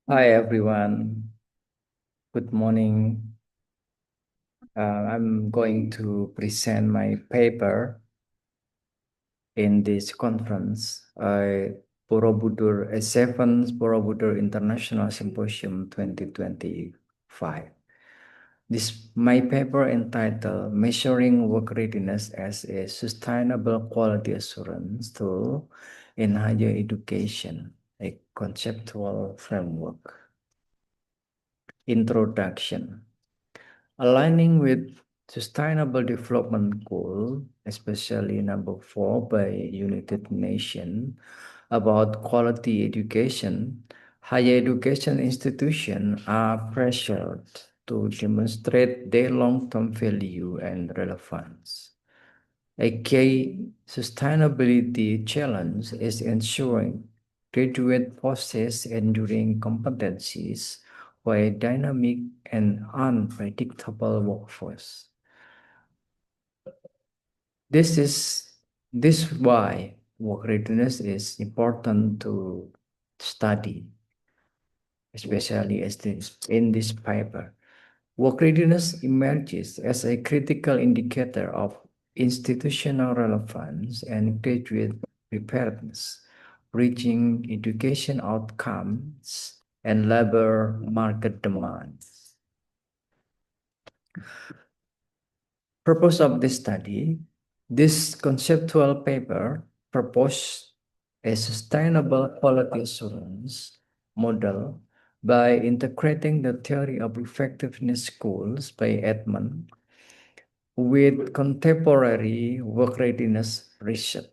Hi everyone, good morning. I'm going to present my paper in this conference, Borobudur, 7th Borobudur International Symposium 2025. My paper entitled Measuring Work Readiness as a Sustainable Quality Assurance Tool in Higher Education, a Conceptual Framework. Introduction. Aligning with Sustainable Development Goal, especially number 4 by United Nations about quality education, higher education institutions are pressured to demonstrate their long-term value and relevance. A key sustainability challenge is ensuring graduate possess enduring competencies for a dynamic and unpredictable workforce. This is why work readiness is important to study, especially in this paper. Work readiness emerges as a critical indicator of institutional relevance and graduate preparedness, reaching education outcomes and labor market demands. Purpose of this study, this conceptual paper proposed a sustainable quality assurance model by integrating the theory of effectiveness goals by Edmond with contemporary work readiness research.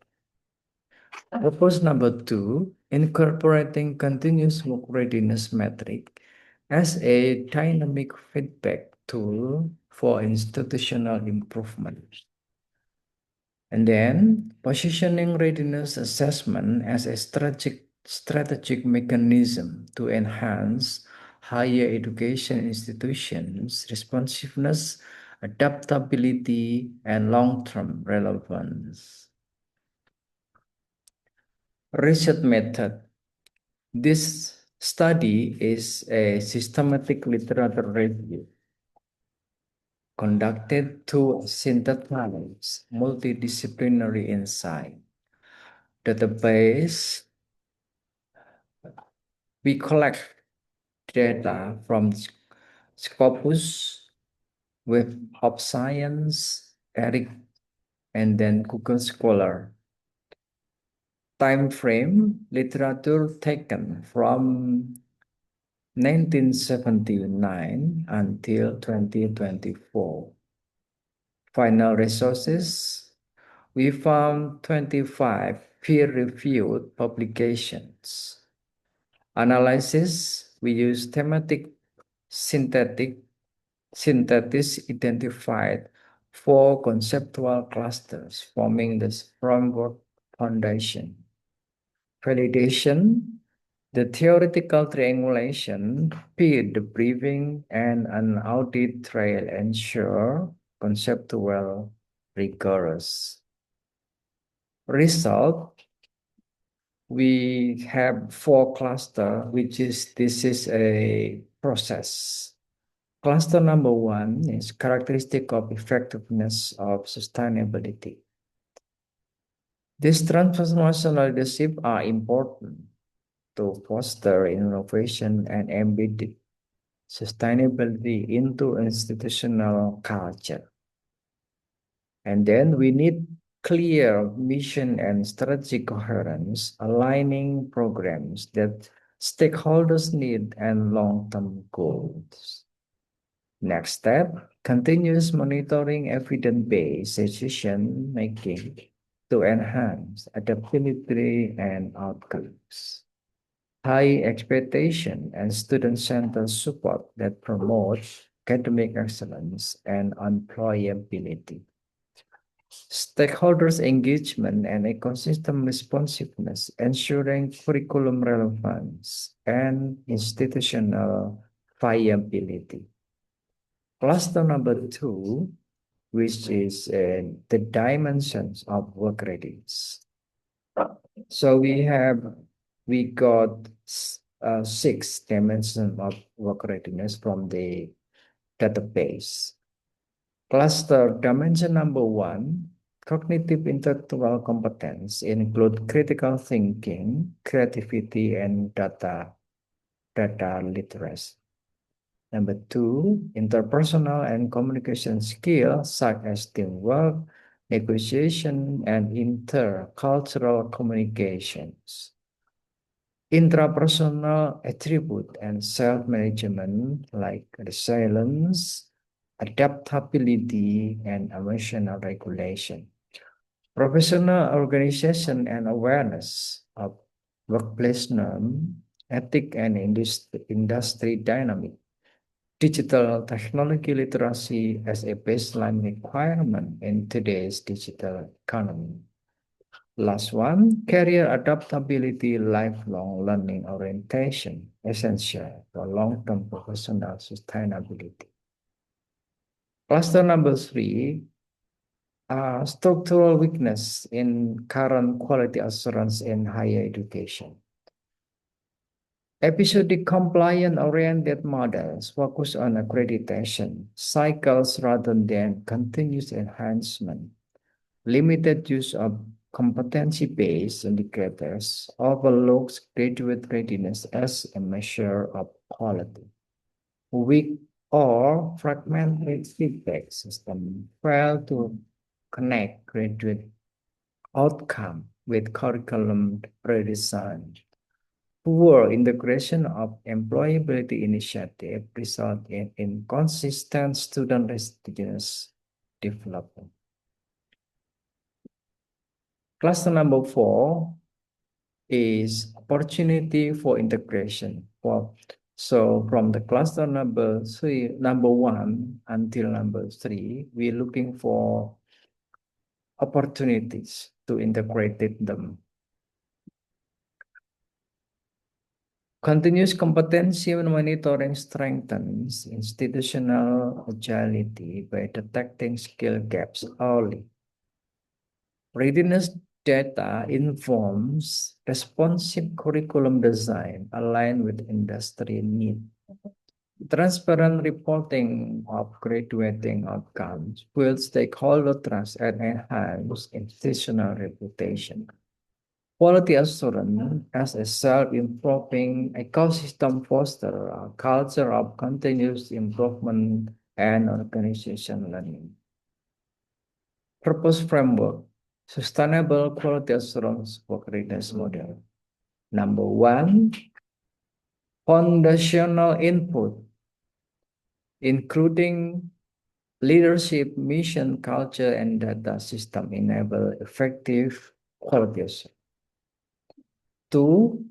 Purpose number 2, incorporating continuous work readiness metric as a dynamic feedback tool for institutional improvement. And then positioning readiness assessment as a strategic mechanism to enhance higher education institutions' responsiveness, adaptability, and long-term relevance. Research method. This study is a systematic literature review conducted to synthesize multidisciplinary insight. Database, we collect data from Scopus, Web of Science, ERIC, and then Google Scholar. Time frame, literature taken from 1979 until 2024. Final resources, we found 25 peer-reviewed publications. Analysis, we use thematic synthesis identified 4 conceptual clusters forming the framework foundation. Validation, the theoretical triangulation, peer debriefing, and an audit trail ensure conceptual rigorous. Result, we have 4 clusters, this is a process. Cluster number 1 is characteristic of effectiveness of sustainability. These transformational leadership are important to foster innovation and embed sustainability into institutional culture. And then we need clear mission and strategic coherence, aligning programs that stakeholders need and long-term goals. Next step, continuous monitoring evidence-based decision-making to enhance adaptability and outcomes. High expectation and student-centered support that promotes academic excellence and employability. Stakeholders' engagement and ecosystem responsiveness, ensuring curriculum relevance and institutional viability. Cluster number 2, which is the dimensions of work readiness. So we got six dimensions of work readiness from the database. Cluster dimension number one, cognitive intellectual competence include critical thinking, creativity, and data literacy. Number two, interpersonal and communication skills such as teamwork, negotiation, and intercultural communications. Intrapersonal attribute and self-management like resilience, adaptability, and emotional regulation. Professional organization and awareness of workplace norm, ethic, and industry dynamic. Digital technology literacy as a baseline requirement in today's digital economy. Last one, career adaptability, lifelong learning orientation, essential for long-term professional sustainability. Cluster number three, structural weakness in current quality assurance in higher education. Episodic compliant-oriented models focus on accreditation cycles rather than continuous enhancement. Limited use of competency-based indicators overlooks graduate readiness as a measure of quality. Weak or fragmented feedback system fail to connect graduate outcome with curriculum redesign. Poor integration of employability initiative result in inconsistent student readiness development. Cluster number four is opportunity for integration. So from the cluster number one until number three, we're looking for opportunities to integrate them. Continuous competency monitoring strengthens institutional agility by detecting skill gaps early. Readiness data informs responsive curriculum design aligned with industry need. Transparent reporting of graduating outcomes builds stakeholder trust and enhance institutional reputation. Quality assurance as a self-improving ecosystem fosters a culture of continuous improvement and organization learning. Purpose framework, sustainable quality assurance work readiness model. Number one, foundational input, including leadership, mission, culture, and data system enable effective quality assurance. Two,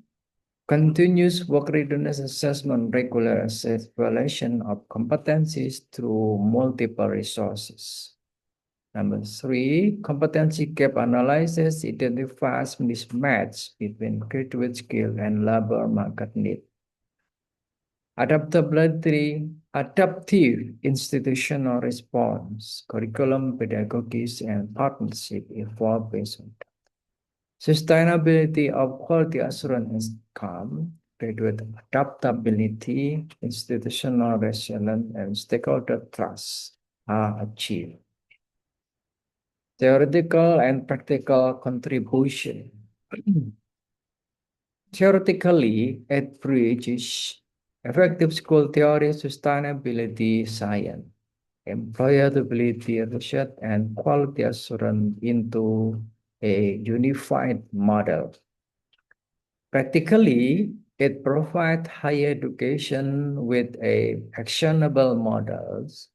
continuous work readiness assessment, regular evaluation of competencies through multiple resources. Number three, competency gap analysis identifies mismatch between graduate skill and labor market need. Adaptability, adaptive institutional response, curriculum, pedagogies, and partnership evolve based on that. Sustainability of quality assurance outcome, graduate adaptability, institutional resilience, and stakeholder trust are achieved. Theoretical and practical contribution. Theoretically, it bridges effective school theory, sustainability, science, employability, research, and quality assurance into a unified model. Practically, it provides higher education with actionable models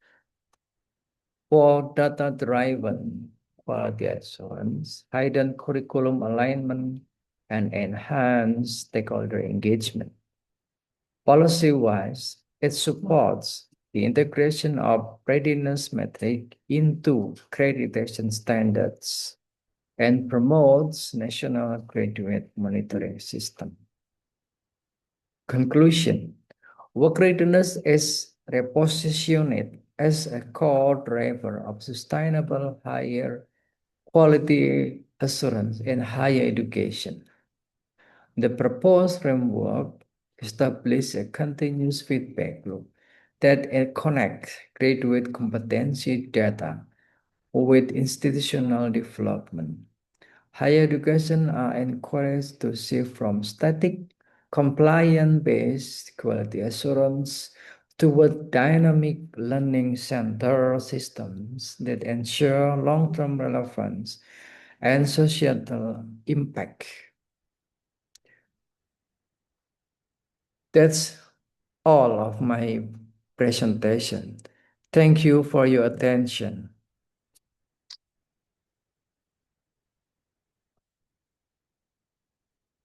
for data-driven quality assurance, hidden curriculum alignment, and enhanced stakeholder engagement. Policy-wise, it supports the integration of readiness metric into accreditation standards and promotes national graduate monitoring system. Conclusion, work readiness is repositioned as a core driver of sustainable higher quality assurance in higher education. The proposed framework establish a continuous feedback loop that connects graduate competency data with institutional development. Higher education are encouraged to shift from static, compliance-based quality assurance toward dynamic learning center systems that ensure long-term relevance and societal impact. That's all of my presentation. Thank you for your attention.